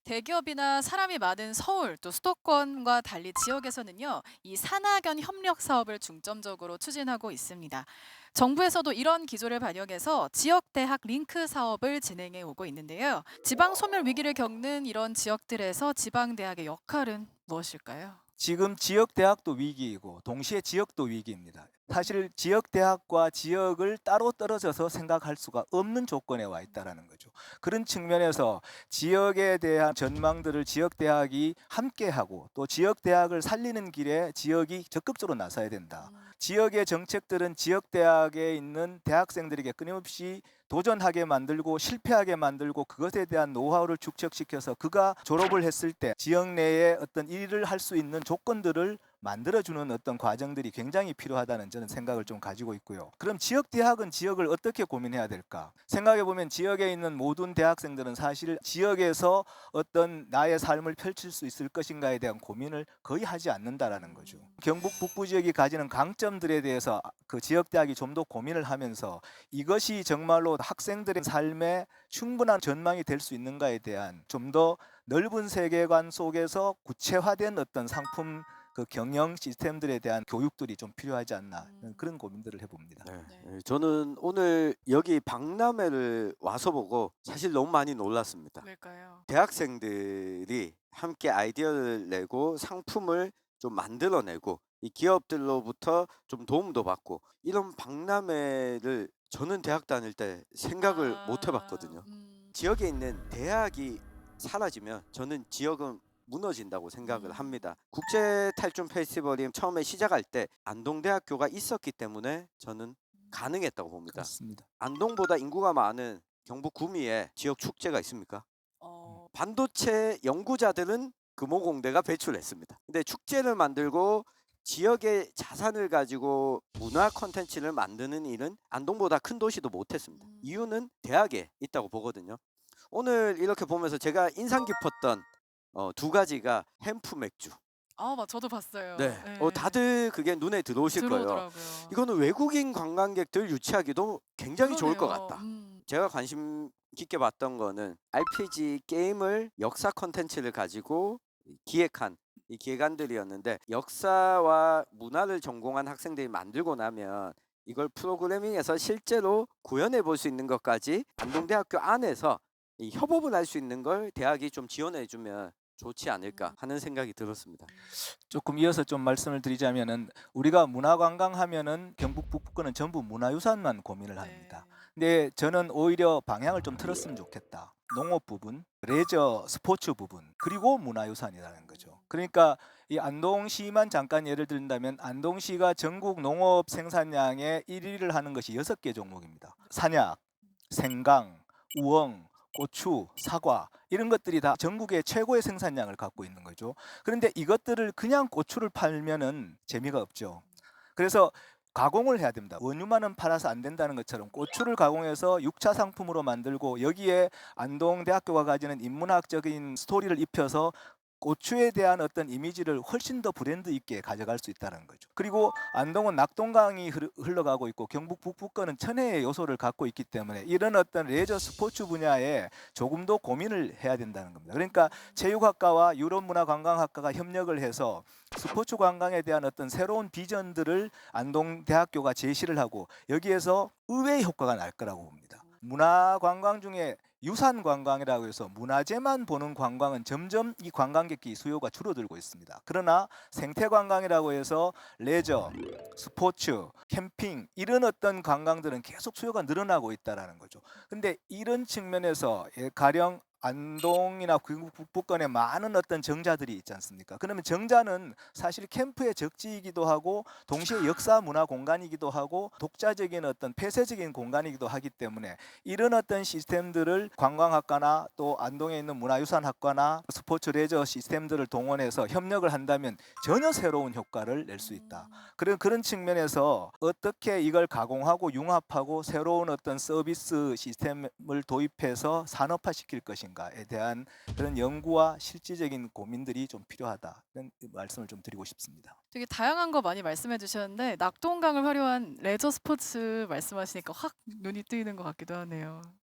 대기업이나 사람이 많은 서울 또 수도권과 달리 지역에서는요, 이 산학연 협력 사업을 중점적으로 추진하고 있습니다. 정부에서도 이런 기조를 반영해서 지역 대학 링크 사업을 진행해 오고 있는데요. 지방 소멸 위기를 겪는 이런 지역들에서 지방 대학의 역할은 무엇일까요? 지금 지역 대학도 위기이고 동시에 지역도 위기입니다. 사실 지역 대학과 지역을 따로 떨어져서 생각할 수가 없는 조건에 와 있다라는 거죠. 그런 측면에서 지역에 대한 전망들을 지역 대학이 함께하고 또 지역 대학을 살리는 길에 지역이 적극적으로 나서야 된다. 지역의 정책들은 지역 대학에 있는 대학생들에게 끊임없이 도전하게 만들고 실패하게 만들고 그것에 대한 노하우를 축적시켜서 그가 졸업을 했을 때 지역 내에 어떤 일을 할 수 있는 조건들을 만들어주는 어떤 과정들이 굉장히 필요하다는 저는 생각을 좀 가지고 있고요. 그럼 지역 대학은 지역을 어떻게 고민해야 될까? 생각해 보면 지역에 있는 모든 대학생들은 사실 지역에서 어떤 나의 삶을 펼칠 수 있을 것인가에 대한 고민을 거의 하지 않는다라는 거죠. 경북 북부 지역이 가지는 강점들에 대해서 그 지역 대학이 좀 더 고민을 하면서 이것이 정말로 학생들의 삶에 충분한 전망이 될 수 있는가에 대한 좀 더 넓은 세계관 속에서 구체화된 어떤 상품 그 경영 시스템들에 대한 교육들이 좀 필요하지 않나 그런 고민들을 해봅니다. 네. 네. 저는 오늘 여기 박람회를 와서 보고 사실 너무 많이 놀랐습니다. 왜일까요? 대학생들이 함께 아이디어를 내고 상품을 좀 만들어내고 이 기업들로부터 좀 도움도 받고 이런 박람회를 저는 대학 다닐 때 생각을 못 해봤거든요. 지역에 있는 대학이 사라지면 저는 지역은 무너진다고 생각을 합니다. 국제 탈춤 페스티벌이 처음에 시작할 때 안동대학교가 있었기 때문에 저는 가능했다고 봅니다. 그렇습니다. 안동보다 인구가 많은 경북 구미에 지역 축제가 있습니까? 반도체 연구자들은 금호공대가 배출했습니다. 근데 축제를 만들고 지역의 자산을 가지고 문화 콘텐츠를 만드는 일은 안동보다 큰 도시도 못했습니다. 이유는 대학에 있다고 보거든요. 오늘 이렇게 보면서 제가 인상 깊었던 두 가지가 햄프 맥주. 저도 봤어요. 네. 네. 다들 그게 눈에 들어오실 거예요. 들어오더라고요. 이거는 외국인 관광객들 유치하기도 굉장히 좋을 것 그러네요. 같다. 제가 관심 깊게 봤던 거는 RPG 게임을 역사 콘텐츠를 가지고 기획한 이 기획안들이었는데 역사와 문화를 전공한 학생들이 만들고 나면 이걸 프로그래밍해서 실제로 구현해 볼 수 있는 것까지 안동대학교 안에서 이 협업을 할 수 있는 걸 대학이 좀 지원해 주면 좋지 않을까 하는 생각이 들었습니다. 조금 이어서 좀 말씀을 드리자면은 우리가 문화관광하면은 경북 북부권은 전부 문화유산만 고민을 합니다. 네. 근데 저는 오히려 방향을 좀 틀었으면 좋겠다. 농업 부분, 레저, 스포츠 부분, 그리고 문화유산이라는 거죠. 그러니까 이 안동시만 잠깐 예를 든다면 안동시가 전국 농업 생산량의 1위를 하는 것이 6개 종목입니다. 산약, 생강, 우엉, 고추, 사과 이런 것들이 다 전국의 최고의 생산량을 갖고 있는 거죠. 그런데 이것들을 그냥 고추를 팔면은 재미가 없죠. 그래서 가공을 해야 됩니다. 원유만은 팔아서 안 된다는 것처럼 고추를 가공해서 6차 상품으로 만들고 여기에 안동대학교가 가지는 인문학적인 스토리를 입혀서 고추에 대한 어떤 이미지를 훨씬 더 브랜드 있게 가져갈 수 있다는 거죠. 그리고 안동은 낙동강이 흘러가고 있고 경북 북부권은 천혜의 요소를 갖고 있기 때문에 이런 어떤 레저 스포츠 분야에 조금 더 고민을 해야 된다는 겁니다. 그러니까 체육학과와 유럽문화관광학과가 협력을 해서 스포츠 관광에 대한 어떤 새로운 비전들을 안동대학교가 제시를 하고 여기에서 의외의 효과가 날 거라고 봅니다. 문화관광 중에 유산관광이라고 해서 문화재만 보는 관광은 점점 이 관광객기 수요가 줄어들고 있습니다. 그러나 생태관광이라고 해서 레저, 스포츠, 캠핑 이런 어떤 관광들은 계속 수요가 늘어나고 있다는 거죠. 근데 이런 측면에서 가령 안동이나 경북 북부권에 많은 어떤 정자들이 있지 않습니까? 그러면 정자는 사실 캠프의 적지이기도 하고 동시에 역사 문화 공간이기도 하고 독자적인 어떤 폐쇄적인 공간이기도 하기 때문에 이런 어떤 시스템들을 관광학과나 또 안동에 있는 문화유산학과나 스포츠 레저 시스템들을 동원해서 협력을 한다면 전혀 새로운 효과를 낼 수 있다. 그런 측면에서 어떻게 이걸 가공하고 융합하고 새로운 어떤 서비스 시스템을 도입해서 산업화시킬 것인가에 대한 그런 연구와 실질적인 고민들이 좀 필요하다. 이런 말씀을 좀 드리고 싶습니다. 되게 다양한 거 많이 말씀해 주셨는데 낙동강을 활용한 레저 스포츠 말씀하시니까 확 눈이 뜨이는 것 같기도 하네요.